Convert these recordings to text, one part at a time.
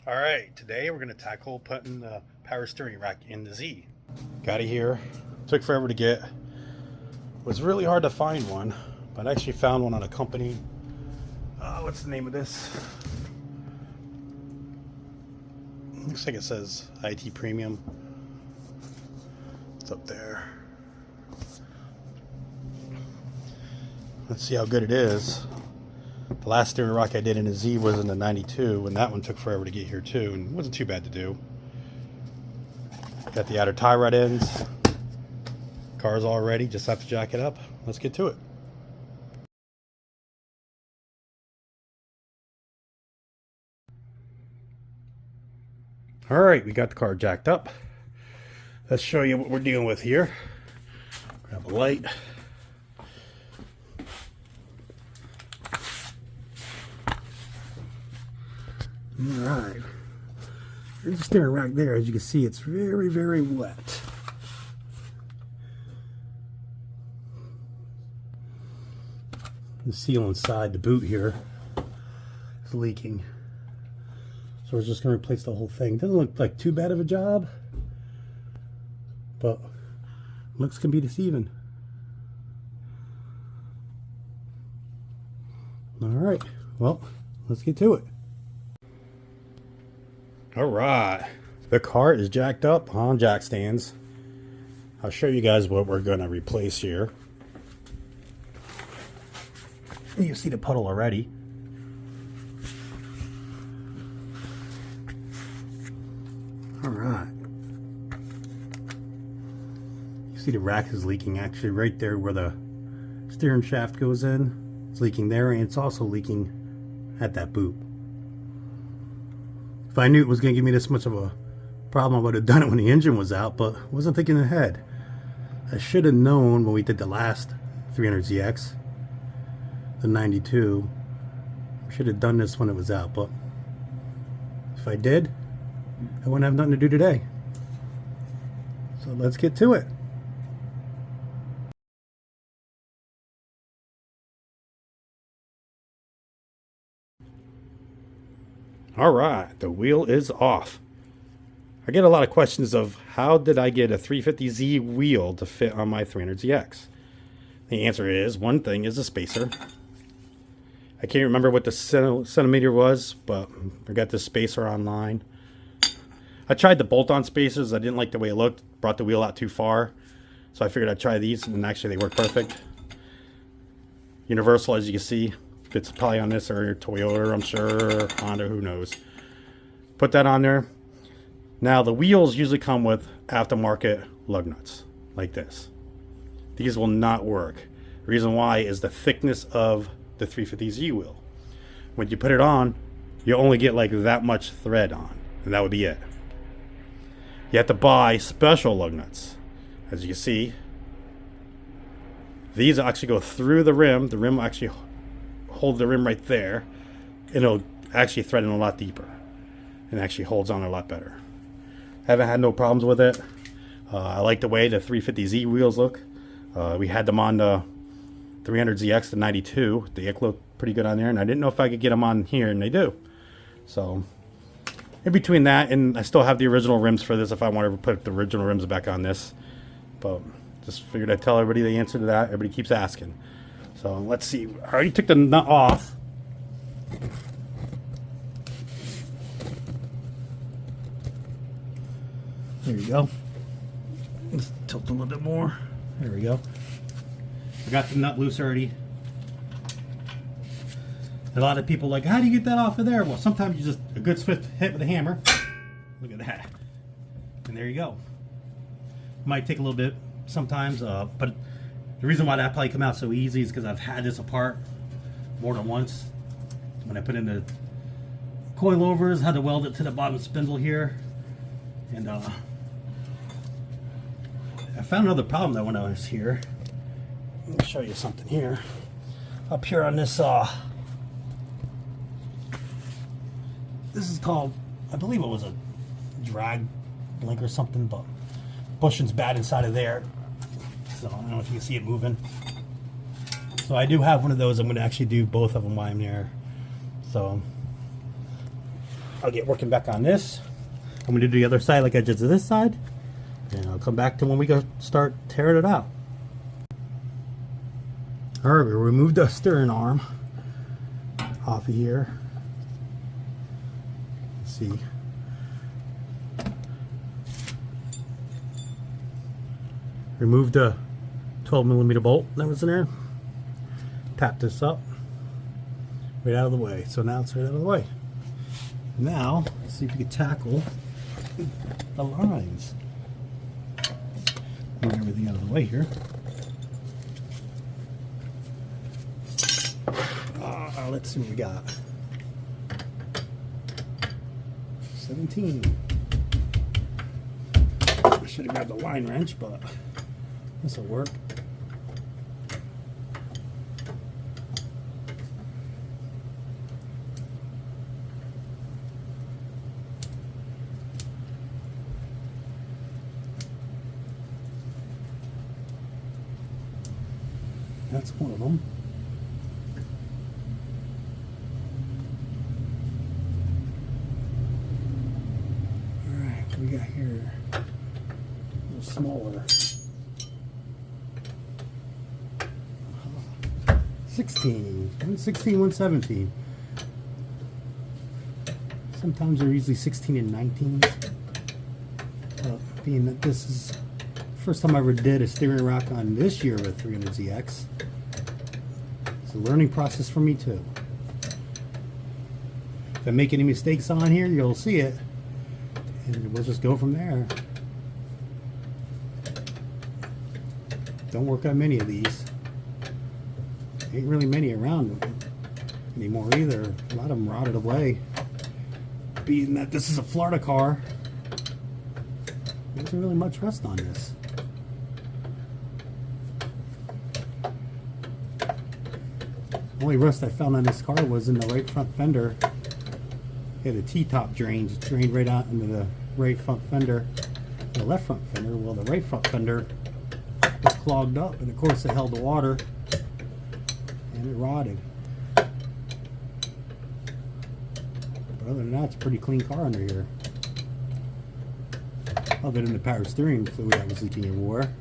Alright, today we're going to tackle putting the power steering rack in the Z. Got it here. Took forever to get. Was really hard to find one, but I actually found one on a company. What's the name of this? Looks like it says IT Premium. It's up there. Let's see how good it is. The last steering rack I did in a Z was in the 92, and that one took forever to get here too, and it wasn't too bad to do. Got the outer tie rod ends. Car's all ready, just have to jack it up. Let's get to it. Alright, we got the car jacked up. Let's show you what we're dealing with here. Grab a light. Alright, there's the steering rack there. As you can see, it's very, very wet. The seal inside the boot here is leaking. So we're just going to replace the whole thing. Doesn't look like too bad of a job, but looks can be deceiving. Alright, well, let's get to it. Alright, the car is jacked up on jack stands. I'll show you guys what we're going to replace here. You see the puddle already. Alright. You see the rack is leaking actually right there where the steering shaft goes in. It's leaking there, and it's also leaking at that boot. If I knew it was going to give me this much of a problem, I would have done it when the engine was out, but I wasn't thinking ahead. I should have known when we did the last 300ZX, the 92. I should have done this when it was out, but if I did, I wouldn't have nothing to do today. So let's get to it. Alright, the wheel is off. I get a lot of questions of how did I get a 350Z wheel to fit on my 300ZX? The answer is, one thing is a spacer. I can't remember what the centimeter was, but I got this spacer online. I tried the bolt-on spacers. I didn't like the way it looked. Brought the wheel out too far. So I figured I'd try these, and actually they work perfect. Universal, as you can see. It's probably on this, or Toyota, I'm sure, Honda, who knows. Put that on there. Now the wheels usually come with aftermarket lug nuts, like this. These will not work. The reason why is the thickness of the 350Z wheel. When you put it on, you only get like that much thread on, and that would be it. You have to buy special lug nuts. As you can see, these actually go through the rim. The rim will actually hold the rim right there. It'll actually thread in a lot deeper and actually holds on a lot better. Haven't had no problems with it. I like the way the 350Z wheels look. We had them on the 300ZX, the 92. They look pretty good on there, and I didn't know if I could get them on here, and they do. So in between that, and I still have the original rims for this if I want to put the original rims back on this. But just figured I'd tell everybody the answer to that. Everybody keeps asking. So let's see. I already took the nut off. There you go. Let's tilt a little bit more. There we go. I got the nut loose already. A lot of people are like, how do you get that off of there? Well, sometimes you just, a good swift hit with a hammer. Look at that. And there you go. Might take a little bit sometimes, but the reason why that probably come out so easy is because I've had this apart more than once. When I put in the coilovers, had to weld it to the bottom spindle here. And I found another problem though when I was here. Let me show you something here. Up here on this this is called, I believe it was a drag link or something, but bushing's bad inside of there. So I don't know if you can see it moving. So I do have one of those. I'm going to actually do both of them while I'm there. So I'll get working back on this. I'm going to do the other side like I did to this side. And I'll come back to when we go start tearing it out. Alright, we removed the steering arm off of here. Let's see. Remove the 12mm bolt that was in there. Tap this up. Right out of the way. So now it's right out of the way. Now, let's see if we can tackle the lines. Move everything out of the way here. Let's see what we got. 17. I should have grabbed the line wrench, but this will work. That's one of them. Alright, what do we got here? A little smaller. 16. 116, 117. Sometimes they're usually 16 and 19. Being that this is the first time I ever did a steering rack on this year with 300ZX. It's a learning process for me too. If I make any mistakes on here, you'll see it. And we'll just go from there. Don't work on many of these. Ain't really many around anymore either. A lot of them rotted away. Being that this is a Florida car, there isn't really much rust on this. Only rust I found on this car was in the right front fender. It had a T-top drain, it drained right out into the right front fender. The left front fender, well, the right front fender was clogged up, and of course it held the water and it rotted. But other than that, it's a pretty clean car under here. Other than the power steering fluid that was leaking everywhere.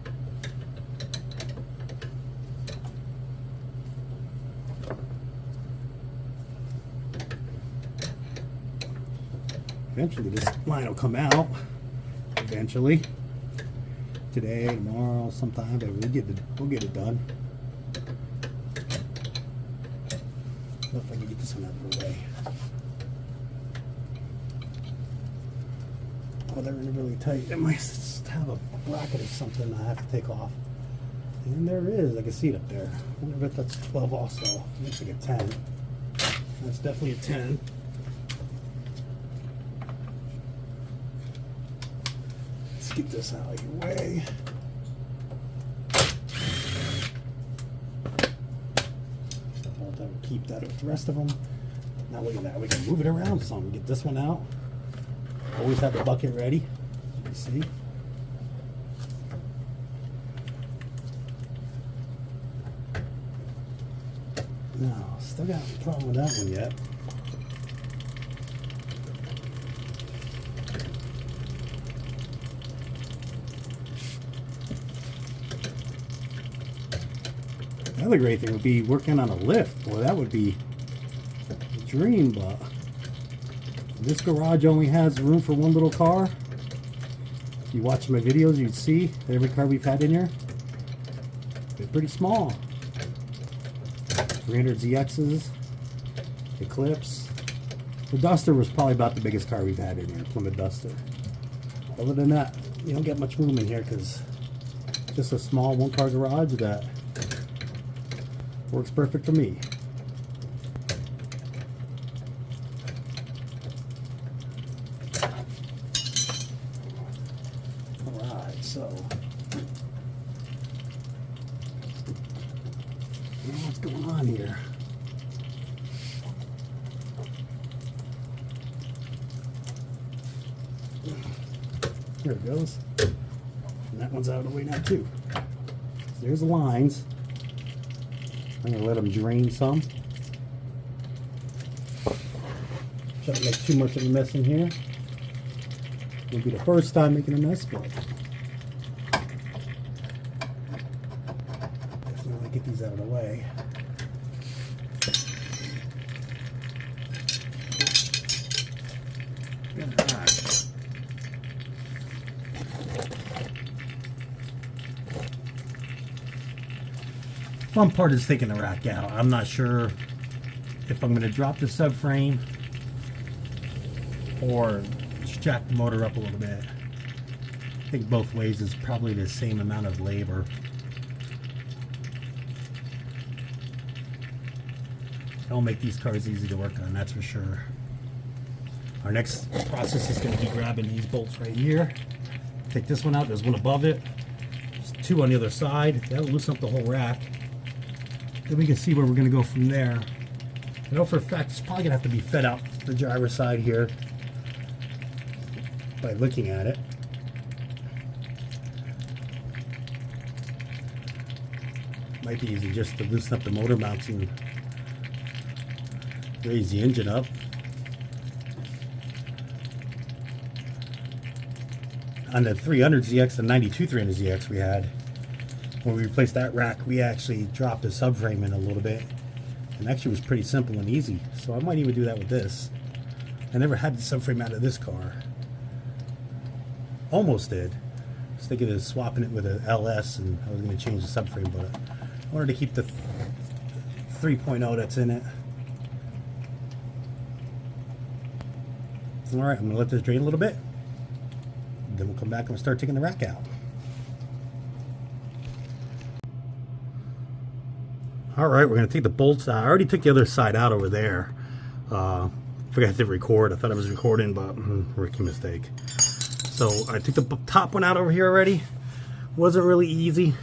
Eventually this line will come out. Eventually. Today, tomorrow, sometime, but we'll get it done. If I can get this one out of the way. Oh, they're really tight. It might just have a bracket or something I have to take off. And there is. I can see it up there. I wonder if that's 12 also. It looks like a 10. That's definitely a 10. Let's get this out of your way. Keep that with the rest of them. Now look at that. We can move it around some. Get this one out. Always have the bucket ready. As you see. Now, still got a problem with that one yet. Another great thing would be working on a lift. Well, that would be a dream, but this garage only has room for one little car. If you watch my videos, you'd see that every car we've had in here, they're pretty small. 300ZXs, Eclipse. The Duster was probably about the biggest car we've had in here, Plymouth Duster. Other than that, you don't get much room in here because just a small one-car garage that works perfect for me. Alright, so what's going on here? There it goes. And that one's out of the way now too. So there's the lines. I'm going to let them drain some. Try to make too much of a mess in here. Won't be the first time making a mess, but definitely get these out of the way. Alright. Fun part is taking the rack out. I'm not sure if I'm going to drop the subframe or jack the motor up a little bit. I think both ways is probably the same amount of labor. I'll make these cars easy to work on, that's for sure. Our next process is going to be grabbing these bolts right here. Take this one out, there's one above it. There's two on the other side. That'll loosen up the whole rack. Then we can see where we're going to go from there. I know for a fact it's probably going to have to be fed out the driver's side here by looking at it. Might be easy just to loosen up the motor mounts and raise the engine up. On the 300ZX, the 92 300ZX we had, when we replaced that rack, we actually dropped the subframe in a little bit, and actually was pretty simple and easy. So I might even do that with this. I never had the subframe out of this car. Almost did. I was thinking of swapping it with an LS, and I was going to change the subframe, but I wanted to keep the 3.0 that's in it. Alright, I'm going to let this drain a little bit. Then we'll come back and we'll start taking the rack out. Alright, we're going to take the bolts out. I already took the other side out over there. Forgot to record. I thought I was recording, but rookie mistake. So I took the top one out over here already. Wasn't really easy.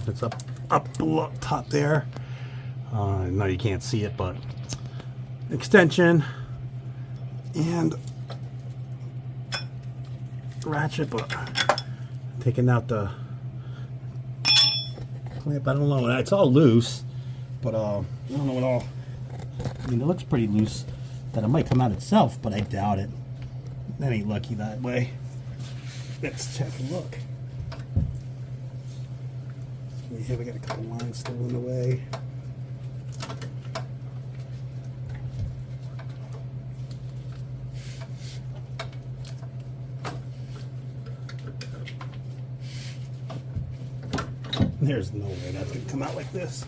It's up below top there. No, you can't see it, but extension and ratchet, but taking out the clamp. I don't know. It's all loose, but I don't know what all. I mean, it looks pretty loose. That it might come out itself, but I doubt it. That ain't lucky that way. Let's check a look. Yeah, we got a couple lines still in the way. There's no way that's going to come out like this.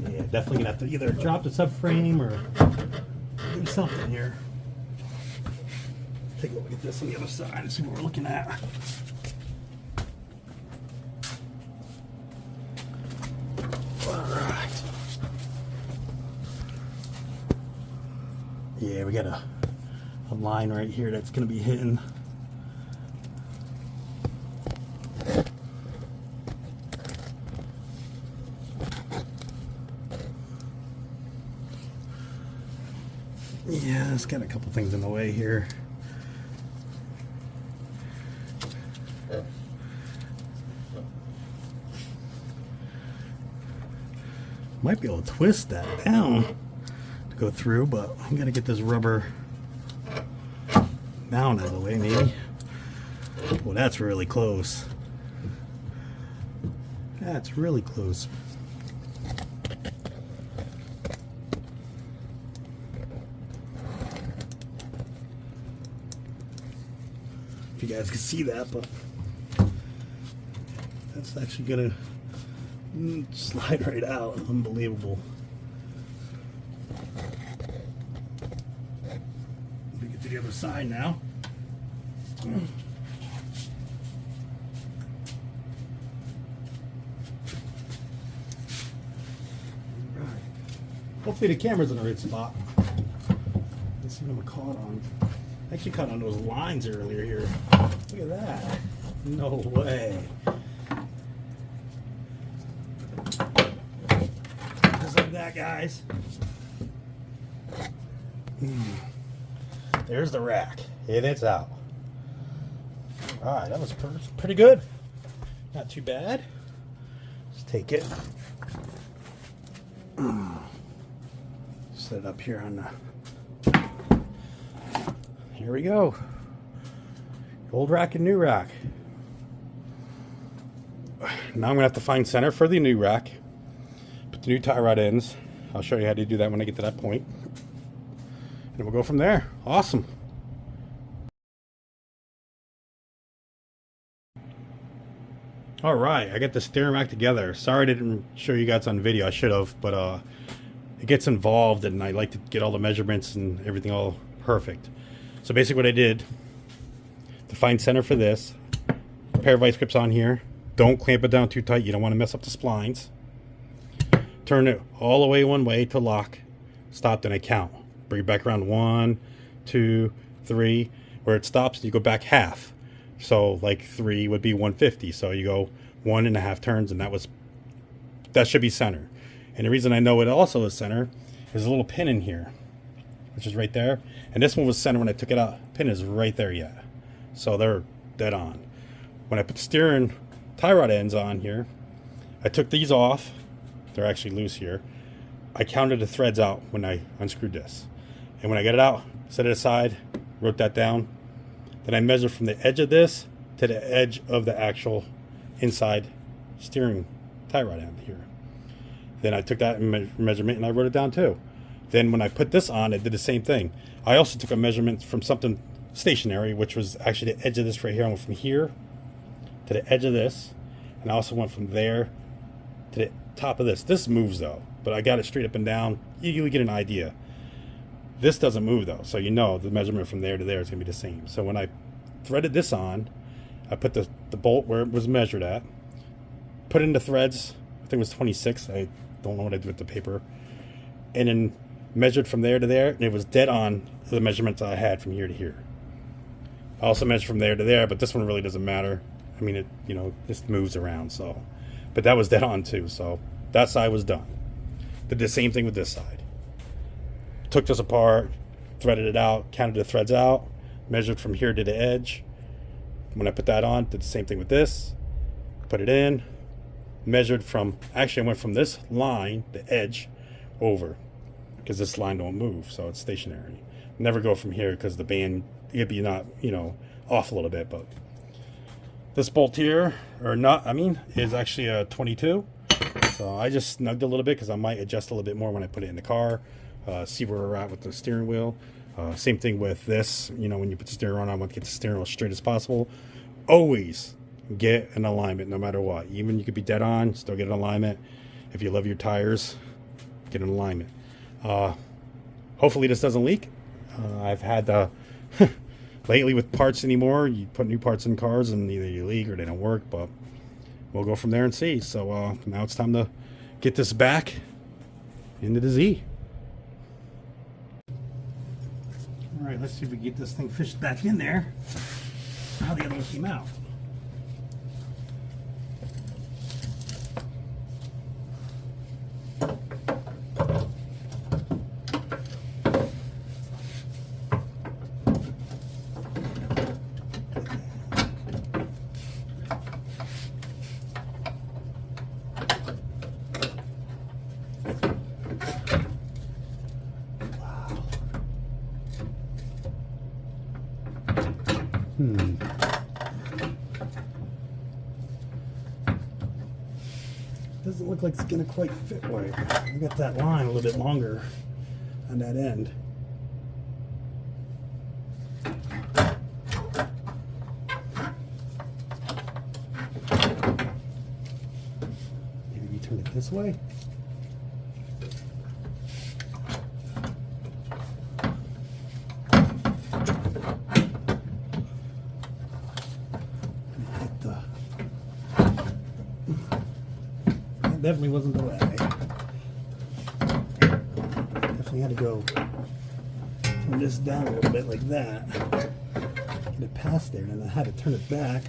Yeah, definitely going to have to either drop the subframe or do something here. Take a look at this on the other side and see what we're looking at. Yeah, we got a line right here that's going to be hitting. Yeah, it's got a couple things in the way here. Might be able to twist that down to go through, but I'm gonna get this rubber down out of the way, maybe. Well, that's really close. That's really close. If you guys can see that, but that's actually gonna slide right out. Unbelievable. Let me get to the other side now. Right. Hopefully the camera's in the right spot. Let's see what I'm caught on. I actually caught on those lines earlier here. Look at that. No way. Just like that, guys. There's the rack. And it's out. Alright, that was pretty good. Not too bad. Let's take it. Set it up here on the... Here we go. Old rack and new rack. Now I'm going to have to find center for the new rack. Put the new tie rod ends. I'll show you how to do that when I get to that point. And we'll go from there. Awesome. Alright, I got the steering rack together. Sorry I didn't show you guys on video. I should have, but it gets involved and I like to get all the measurements and everything all perfect. So basically what I did, to find center for this, a pair of vice grips on here. Don't clamp it down too tight. You don't want to mess up the splines. Turn it all the way one way to lock. Stop, then I count. Bring it back around 1, 2, 3. Where it stops, you go back half. So like 3 would be 150. So you go 1.5 turns, and that should be center. And the reason I know it also is center is a little pin in here, which is right there. And this one was center when I took it out. Pin is right there yet. So they're dead on. When I put the steering tie rod ends on here, I took these off. They're actually loose here. I counted the threads out when I unscrewed this. And when I get it out, set it aside, wrote that down. Then I measured from the edge of this to the edge of the actual inside steering tie rod end here. Then I took that measurement and I wrote it down too. Then when I put this on, I did the same thing. I also took a measurement from something stationary, which was actually the edge of this right here. I went from here to the edge of this, and I also went from there to the top of this. This moves though, but I got it straight up and down. You get an idea. This doesn't move though, so you know the measurement from there to there is going to be the same. So when I threaded this on, I put the bolt where it was measured at, put in the threads. I think it was 26. I don't know what I did with the paper, and then measured from there to there, and it was dead on the measurements I had from here to here. I also measured from there to there, but this one really doesn't matter. I mean, it, you know, just moves around. So, but that was dead on too. So that side was done. Did the same thing with this side. Took this apart, threaded it out, counted the threads out, measured from here to the edge. When I put that on, did the same thing with this. Put it in, measured from, actually I went from this line, the edge, over, because this line don't move, so it's stationary. Never go from here because the band, it'd be not, you know, off a little bit. But this bolt here, or not, I mean, is actually a 22. So I just snugged a little bit because I might adjust a little bit more when I put it in the car. See where we're at with the steering wheel. Same thing with this. You know, when you put the steering wheel on, I want to get the steering wheel straight as possible. Always get an alignment no matter what. Even you could be dead on, still get an alignment. If you love your tires, get an alignment. Hopefully this doesn't leak. I've had lately with parts anymore, you put new parts in cars and either you leak or they don't work, but we'll go from there and see. So now it's time to get this back into the Z. All right, let's see if we can get this thing fished back in there. How the other one came out. Doesn't look like it's gonna quite fit right. I got that line a little bit longer on that end. Maybe turn it this way. Definitely wasn't the way. Definitely had to go turn this down a little bit like that. Get it past there, and then I had to turn it back.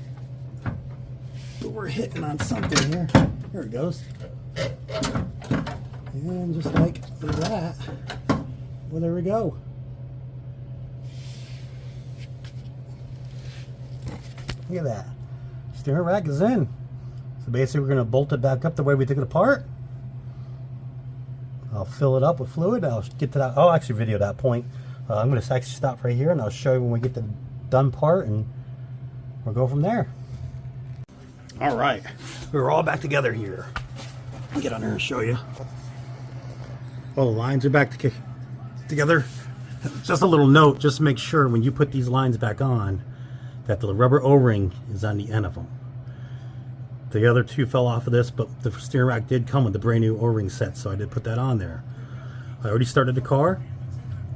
But we're hitting on something here. Here it goes. And just like that, well, there we go. Look at that. Steering rack is in. So basically we're going to bolt it back up the way we took it apart. I'll fill it up with fluid. I'll get to that. I'll actually video that point. I'm going to actually stop right here and I'll show you when we get the done part, and we'll go from there. All right, we're all back together here. I'll get on there and show you. All the lines are back together. Just a little note, just make sure when you put these lines back on that the rubber O-ring is on the end of them. The other two fell off of this, but the steering rack did come with the brand new O-ring set, so I did put that on there. I already started the car,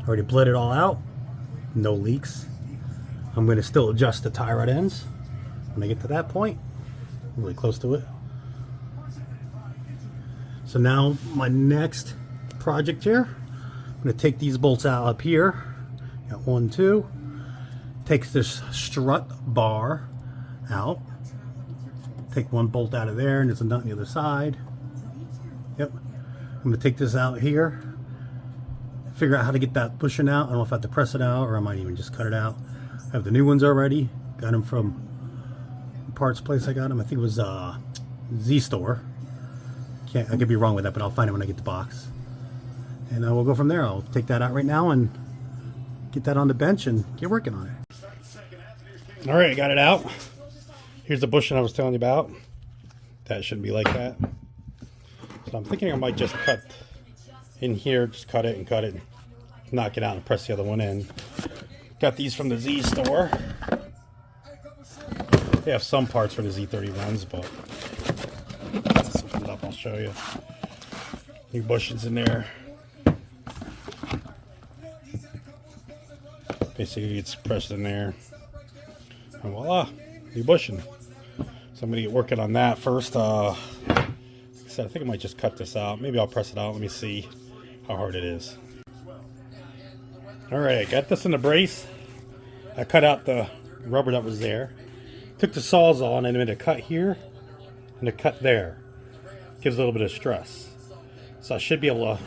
already bled it all out, no leaks. I'm going to still adjust the tie rod ends when I get to that point. I'm really close to it. So now my next project here, I'm going to take these bolts out up here. Got 1, 2. Take this strut bar out. Take one bolt out of there, and there's a nut on the other side. Yep. I'm going to take this out here. Figure out how to get that bushing out. I don't know if I have to press it out or I might even just cut it out. I have the new ones already. Got them from the parts place. I got them. I think it was Z store. I could be wrong with that, but I'll find it when I get the box. And we'll go from there. I'll take that out right now and get that on the bench and get working on it. All right, I got it out. Here's the bushing I was telling you about. That shouldn't be like that. So I'm thinking I might just cut in here, just cut it, knock it out and press the other one in. Got these from the Z store. They have some parts for the Z31s, but once this comes up, I'll show you. New bushings in there. Basically, it's pressed in there. And voila, new bushing. So I'm gonna get working on that first. Like I said, I think I might just cut this out. Maybe I'll press it out. Let me see how hard it is. All right, I got this in the brace. I cut out the rubber that was there. Took the Sawzall and I made a cut here and a cut there. Gives a little bit of stress. So I should be able to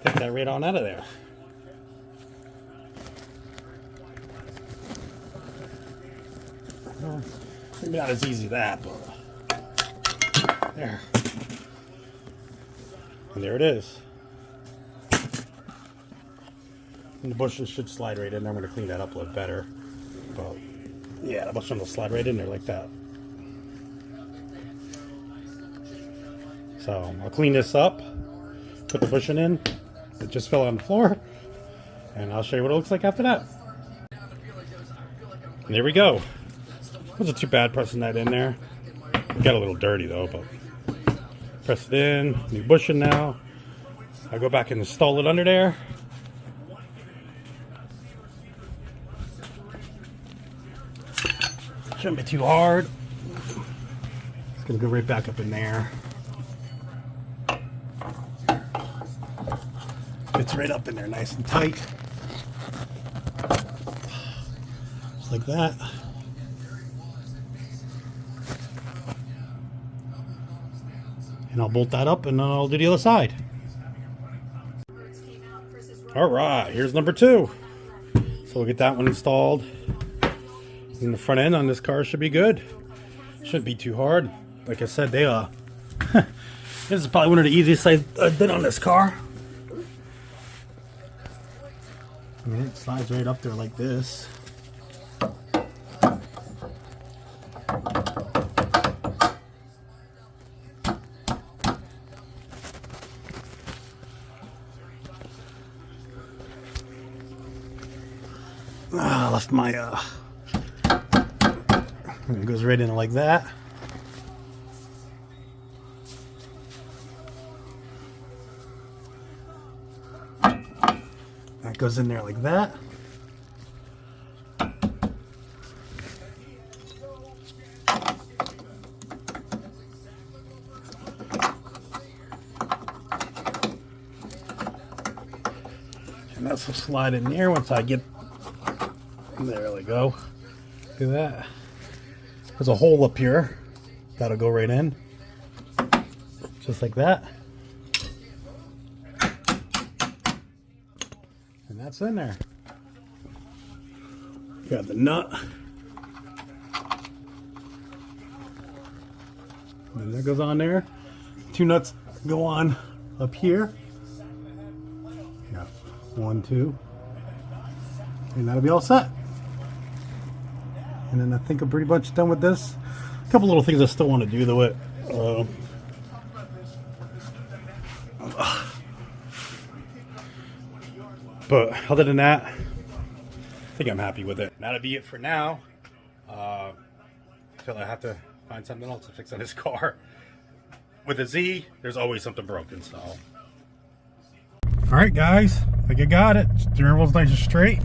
take that right on out of there. Well, maybe not as easy as that, but there. And there it is. And the bushings should slide right in there. I'm going to clean that up a little better. But yeah, the bushing will slide right in there like that. So I'll clean this up, put the bushing in. It just fell on the floor. And I'll show you what it looks like after that. And there we go. Wasn't too bad pressing that in there. It got a little dirty though, but press it in. New bushing now. I'll go back and install it under there. Shouldn't be too hard. It's gonna go right back up in there. Fits right up in there nice and tight. Just like that. And I'll bolt that up and then I'll do the other side. Alright, here's number 2. So we'll get that one installed. And the front end on this car should be good. Shouldn't be too hard. Like I said, they this is probably one of the easiest I did on this car. I mean, it slides right up there like this. I left my it goes right in like that. That goes in there like that. And that's will slide in there once I get there. We go. Look at that. There's a hole up here. That'll go right in. Just like that. And that's in there. Got the nut. And that goes on there. 2 nuts go on up here. Yeah, 1, 2. And that'll be all set. And then I think I'm pretty much done with this. A couple little things I still want to do to it. But other than that, I think I'm happy with it. That'll be it for now. Until I have to find something else to fix on this car. With a Z, there's always something broken, so. Alright guys, I think I got it. Steering wheel's nice and straight.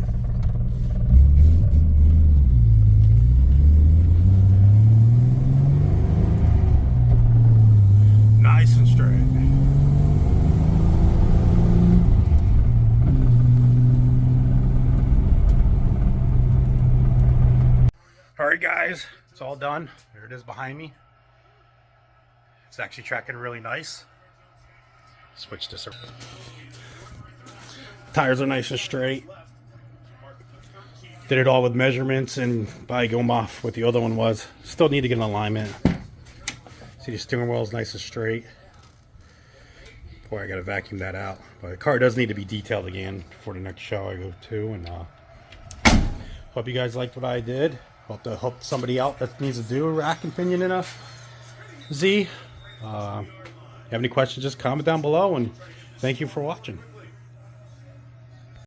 Nice and straight. Alright guys, it's all done. There it is behind me. It's actually tracking really nice. Switch this around. Tires are nice and straight. Did it all with measurements and by going off what the other one was. Still need to get an alignment. See, the steering wheel is nice and straight. Boy, I gotta vacuum that out. But the car does need to be detailed again for the next show I go to. And hope you guys liked what I did. Hope to help somebody out that needs to do a rack and pinion in a Z. If you have any questions, just comment down below, and thank you for watching.